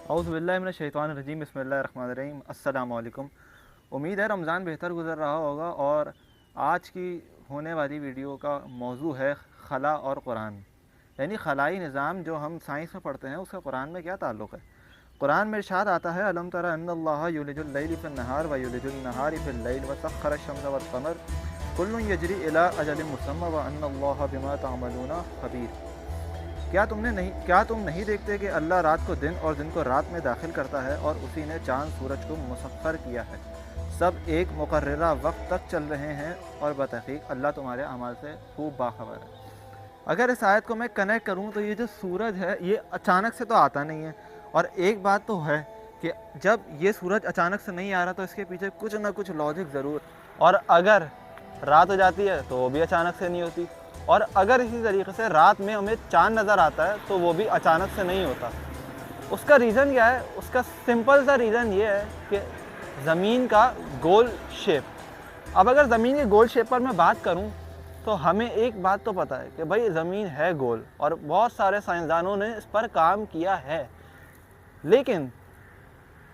औज़ु बिल्लाहि मिनश शैतानिर रजीम बिस्मिल्लाहिर रहमानिर रहीम। अस्सलामु अलैकुम। उम्मीद है रमज़ान बेहतर गुज़र रहा होगा और आज की होने वाली वीडियो का मौजू है खला और कुरान, यानी खलाई निज़ाम जो हम साइंस में पढ़ते हैं उसका कुरान में क्या ताल्लुक़ है। कुरान में इरशाद आता है अलम तरा अन्नल्लाह युलिजुल लैल फिन नहार व युलिजुन नहार फिल लैल व सख्खर अश-शम्स वल क़मर कुल्लुन यजरी इला अजलिन मुसम्मा व अन्नल्लाह बिमा तअमलूना खबीर। क्या तुम नहीं देखते कि अल्लाह रात को दिन और दिन को रात में दाखिल करता है और उसी ने चाँद सूरज को मुसख्खर किया है, सब एक मुकर्ररा वक्त तक चल रहे हैं और बतहक़ीक़ अल्लाह तुम्हारे अमाल से खूब बाखबर है। अगर इस आयत को मैं कनेक्ट करूँ तो ये जो सूरज है ये अचानक से तो आता नहीं है, और एक बात तो है कि जब ये सूरज अचानक से नहीं आ रहा तो इसके पीछे कुछ ना कुछ लॉजिक ज़रूर, और अगर रात हो जाती है तो वो भी अचानक से नहीं होती, और अगर इसी तरीके से रात में हमें चाँद नज़र आता है तो वो भी अचानक से नहीं होता। उसका रीज़न क्या है? उसका सिंपल सा रीज़न ये है कि ज़मीन का गोल शेप। अब अगर ज़मीन के गोल शेप पर मैं बात करूं तो हमें एक बात तो पता है कि भाई ज़मीन है गोल, और बहुत सारे साइंसदानों ने इस पर काम किया है, लेकिन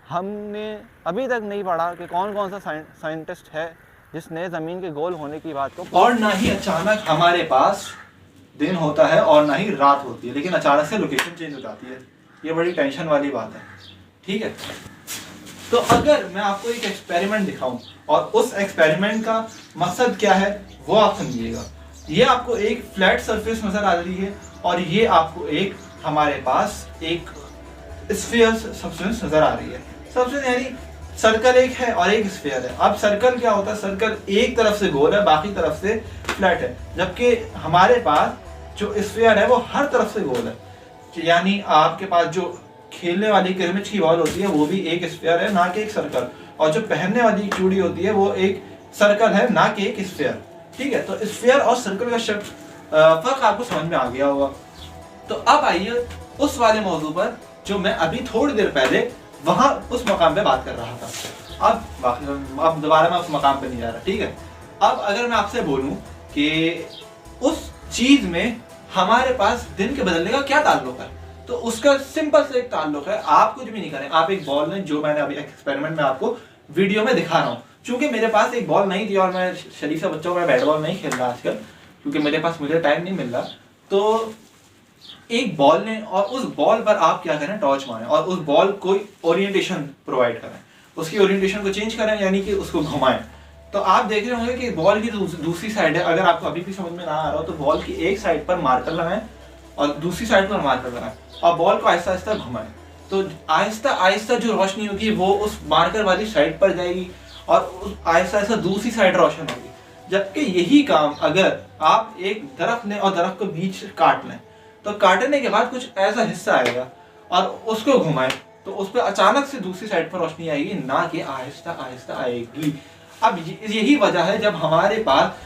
हमने अभी तक नहीं पढ़ा कि कौन कौन सा साइंटिस्ट है जिसने ज़मीन के गोल होने की बात को, और ना ही अचानक हमारे पास दिन होता है और ना ही रात होती है, लेकिन अचानक से लोकेशन चेंज हो जाती है। ये बड़ी टेंशन वाली बात है। ठीक है, तो अगर मैं आपको एक एक्सपेरिमेंट दिखाऊं और उस एक्सपेरिमेंट का मकसद क्या है वो आप समझिएगा। ये आपको एक फ्लैट सरफेस नजर आ रही है और ये आपको एक हमारे पास एक स्फीयर सब्सटेंस नजर आ रही है। सब्सटेंस यानी सर्कल एक है और एक स्फीयर है। अब सर्कल क्या होता है? सर्कल एक तरफ से गोल है, बाकी तरफ से फ्लैट है, जबकि हमारे पास जो स्फीयर है वो हर तरफ से गोल है। यानी आपके पास जो खेलने वाली क्रिकेट की बॉल होती है वो भी एक स्फीयर है, ना कि एक सर्कल, और जो पहनने वाली चूड़ी होती है वो एक सर्कल है, ना कि एक स्फीयर। ठीक है, तो स्फीयर और सर्कल का फर्क आपको समझ में आ गया होगा। तो अब आइए उस वाले मौजू पर जो मैं अभी थोड़ी देर पहले वहां उस मकाम पे बात कर रहा था। अब दोबारा मैं उस मकाम पे नहीं जा रहा। ठीक है, अब अगर मैं आपसे बोलूं कि उस चीज में हमारे पास दिन के बदलने का क्या ताल्लुक है, तो उसका सिंपल से एक ताल्लुक है। आप कुछ भी नहीं करें, आप एक बॉल लें, जो मैंने अभी एक्सपेरिमेंट में आपको वीडियो में दिखा रहा हूँ। चूंकि मेरे पास एक बॉल नहीं थी और मैं शरीफ से बच्चों में बैट बॉल नहीं खेल रहा आजकल, क्योंकि मुझे टाइम नहीं मिल रहा, तो एक बॉल लें और उस बॉल पर आप क्या करें, टॉर्च मारें और उस बॉल को ओरिएंटेशन प्रोवाइड करें, उसकी ओरिएंटेशन को चेंज करें, यानी कि उसको घुमाएं। तो आप देख रहे होंगे कि बॉल की दूसरी साइड है। अगर आपको अभी भी समझ में ना आ रहा हो तो बॉल की एक साइड पर मार्कर लगाएं और दूसरी साइड पर मार्कर लगाएं और बॉल को आहिस्ता आहिस्ता घुमाएं। तो आहिस्ता आहिस्ता जो रोशनी होगी वो उस मार्कर वाली साइड पर जाएगी और आहिस्ता आहिस्ता दूसरी साइड रोशन होगी। जबकि यही काम अगर आप एक दरख्त लें और दरख्त को बीच काट लें, तो काटने के बाद कुछ ऐसा हिस्सा आएगा और उसको घुमाएं तो उस पर अचानक से दूसरी साइड पर रोशनी आएगी, ना कि आहिस्ता आहिस्ता आएगी। अब यही वजह है जब हमारे पास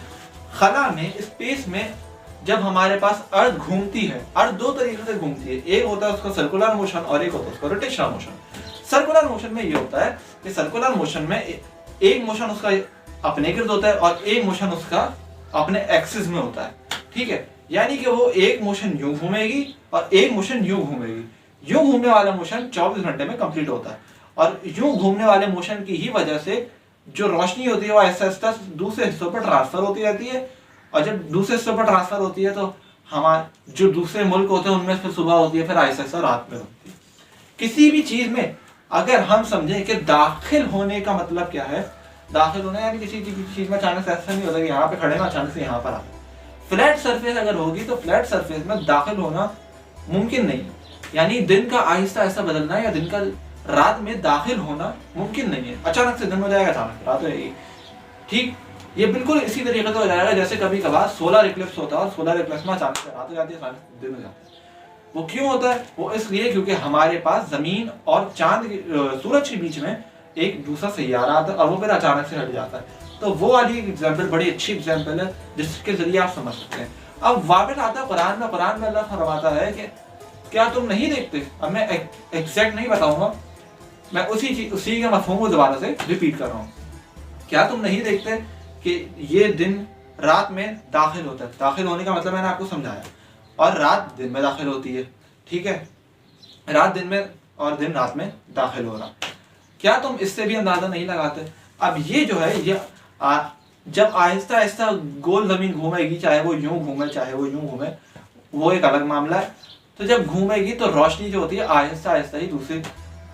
खला में, स्पेस में, जब हमारे पास अर्थ घूमती है, अर्थ दो तरीके से घूमती है। एक होता है उसका सर्कुलर मोशन और एक होता है उसका रोटेशनल मोशन। सर्कुलर मोशन में ये होता है कि सर्कुलर मोशन में एक मोशन उसका अपने गिर्द होता है और एक मोशन उसका अपने एक्सिस में होता है। ठीक है, यानी कि वो एक मोशन यूं घूमेगी और एक मोशन यूं घूमेगी। यूं घूमने वाला मोशन 24 घंटे में कंप्लीट होता है, और यूं घूमने वाले मोशन की ही वजह से जो रोशनी होती है वो आहिस्ता आहिस्ता दूसरे हिस्सों पर ट्रांसफर होती जाती है, और जब दूसरे हिस्सों पर ट्रांसफर होती है तो हमारे जो दूसरे मुल्क होते हैं उनमें फिर सुबह होती है, फिर आहिस्ता आहिस्ता रात में होती है। किसी भी चीज में अगर हम समझें कि दाखिल होने का मतलब क्या है, दाखिल होना यानी किसी चीज में अचानक से ऐसा नहीं होता कि यहाँ पे खड़े ना अचानक से यहाँ पर आ। फ्लैट सरफेस अगर होगी तो फ्लैट सरफेस में दाखिल होना मुमकिन नहीं है, यानी दिन का आहिस्ता आहिस्ता बदलना या दिन का रात में दाखिल होना मुमकिन नहीं है। अचानक से दिन हो जाएगा, अचानक रात हो जाएगी। ठीक, ये बिल्कुल इसी तरीके से हो जाएगा जैसे कभी कभार सोलर इक्लिप्स होता है और सोलर इक्लिप्स में अचानक से रात हो जाती है, अचानक से दिन हो जाता है। वो क्यों होता है? वो इसलिए क्योंकि हमारे पास जमीन और चांद सूरज के बीच में एक दूसरा सैयारा आता है और वो फिर अचानक से हट जाता है। तो वो वाली एग्जाम्पल बड़ी अच्छी एग्जाम्पल है जिसके जरिए आप समझ सकते हैं। अब वापस आता है कुरान में अल्लाह फरमाता है कि क्या तुम नहीं देखते? अब मैं एग्जैक्ट नहीं बताऊंगा, मैं उसी के मफहूम को दोबारा से रिपीट कर रहा हूँ। क्या तुम नहीं देखते कि ये दिन रात में दाखिल होता है? दाखिल होने का मतलब मैंने आपको समझाया, और रात दिन में दाखिल होती है। ठीक है, रात दिन में और दिन रात में दाखिल हो रहा। क्या तुम इससे भी अंदाजा नहीं लगाते? अब ये जो है ये जब आहिस्ता आहिस्ता गोल जमीन घूमेगी, चाहे वो यूं घूमे चाहे वो यूं घूमे, वो एक अलग मामला है। तो जब घूमेगी तो रोशनी जो होती है आहिस्ता आहिस्ता ही दूसरी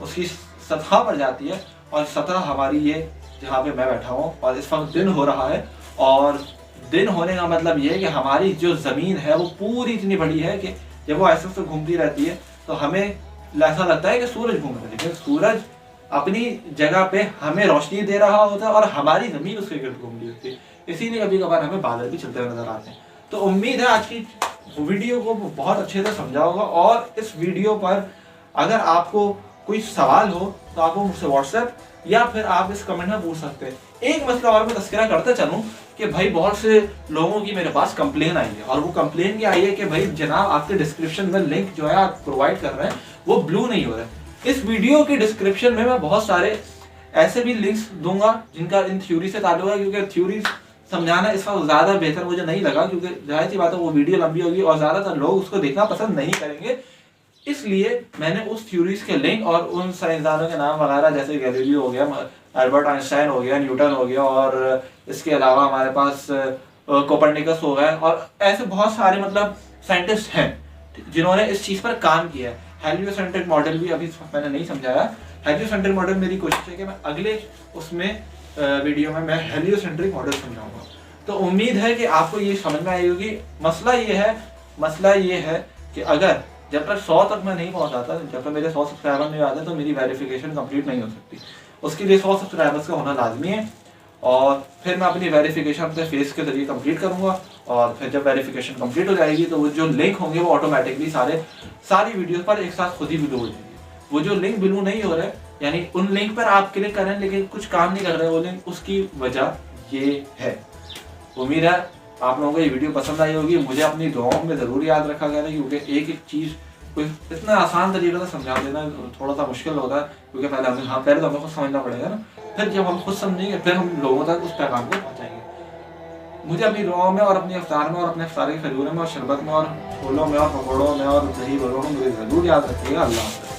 उसकी सतह पर जाती है, और सतह हमारी ये जहाँ पे मैं बैठा हूँ, और इस वक्त दिन हो रहा है। और दिन होने का मतलब ये है कि हमारी जो ज़मीन है वो पूरी इतनी बड़ी है कि जब वो ऐसे घूमती रहती है तो हमें ऐसा लगता है कि सूरज घूम रहा है, लेकिन सूरज अपनी जगह पे हमें रोशनी दे रहा होता है और हमारी ज़मीन उसके गिर्द घूम रही होती है। इसीलिए कभी कभार हमें बादल भी चलते हुए नजर आते हैं। तो उम्मीद है आज की वीडियो को बहुत अच्छे से समझा होगा, और इस वीडियो पर अगर आपको कोई सवाल हो तो आप मुझसे व्हाट्सएप या फिर आप इस कमेंट में पूछ सकते हैं। एक मसला और मैं तस्करा करते चलूँ कि भाई बहुत से लोगों की मेरे पास कंप्लेन आई है, और वो कंप्लेन क्या आई है कि भाई जनाब आपके डिस्क्रिप्शन में लिंक जो है आप प्रोवाइड कर रहे हैं वो ब्लू नहीं हो रहा है। इस वीडियो के डिस्क्रिप्शन में मैं बहुत सारे ऐसे भी लिंक्स दूंगा जिनका इन थ्योरी से ताल्लुक है, क्योंकि थ्योरी समझाना इस वक्त ज़्यादा बेहतर मुझे नहीं लगा, क्योंकि जाहिर सी बात है वो वीडियो लंबी होगी और ज़्यादातर लोग उसको देखना पसंद नहीं करेंगे। इसलिए मैंने उस थ्योरीज के लिंक और उन साइंसदानों के नाम वगैरह, जैसे गैलीलियो हो गया, अल्बर्ट आइंस्टाइन हो गया, न्यूटन हो गया, और इसके अलावा हमारे पास कोपरनिकस हो गए, और ऐसे बहुत सारे मतलब साइंटिस्ट हैं जिन्होंने इस चीज़ पर काम किया है। हेलियोसेंट्रिक मॉडल भी अभी मैंने नहीं समझाया। हेलियोसेंट्रिक मॉडल मेरी कोशिश है कि मैं अगले उसमें वीडियो में मैं हेलियोसेंट्रिक मॉडल समझाऊंगा। तो उम्मीद है कि आपको ये समझ में आई होगी। मसला ये है कि अगर जब तक 100 तक मैं नहीं पहुंचाता, जब तक मेरे 100 सब्सक्राइबर नहीं आते तो मेरी वेरिफिकेशन कंप्लीट नहीं हो सकती। उसके लिए 100 सब्सक्राइबर्स का होना लाजमी है, और फिर मैं अपनी वेरिफिकेशन अपने फेस के जरिए कंप्लीट करूंगा, और फिर जब वेरिफिकेशन कंप्लीट हो जाएगी तो वो जो लिंक होंगे वो ऑटोमेटिकली सारी वीडियो पर एक साथ खुद ही ब्लू हो जाएंगे। वो जो लिंक ब्लू नहीं हो रहा है, यानी उन लिंक पर आप क्लिक कर रहे हैं लेकिन कुछ काम नहीं कर रहे वो लिंक, उसकी वजह ये है। उम्मीद है आप लोगों को ये वीडियो पसंद आई होगी। मुझे अपनी दुआओं में ज़रूर याद रखा गया, क्योंकि एक एक चीज़ कोई इतना आसान तरीके से समझा देना थोड़ा सा मुश्किल होता है, क्योंकि पहले तो हमें खुद समझना पड़ेगा ना, फिर जब हम खुद समझेंगे फिर हम लोगों तक उस पैगाम को पहुँचाएंगे। मुझे अपनी दुआओं में और अपनी अफ्तार में और अपने अफ्तार के खजूरों में और शरबत में और फूलों में और पकौड़ों में और दही बड़ों में मुझे ज़रूर याद रखिएगा। अल्लाह हाफ़िज़।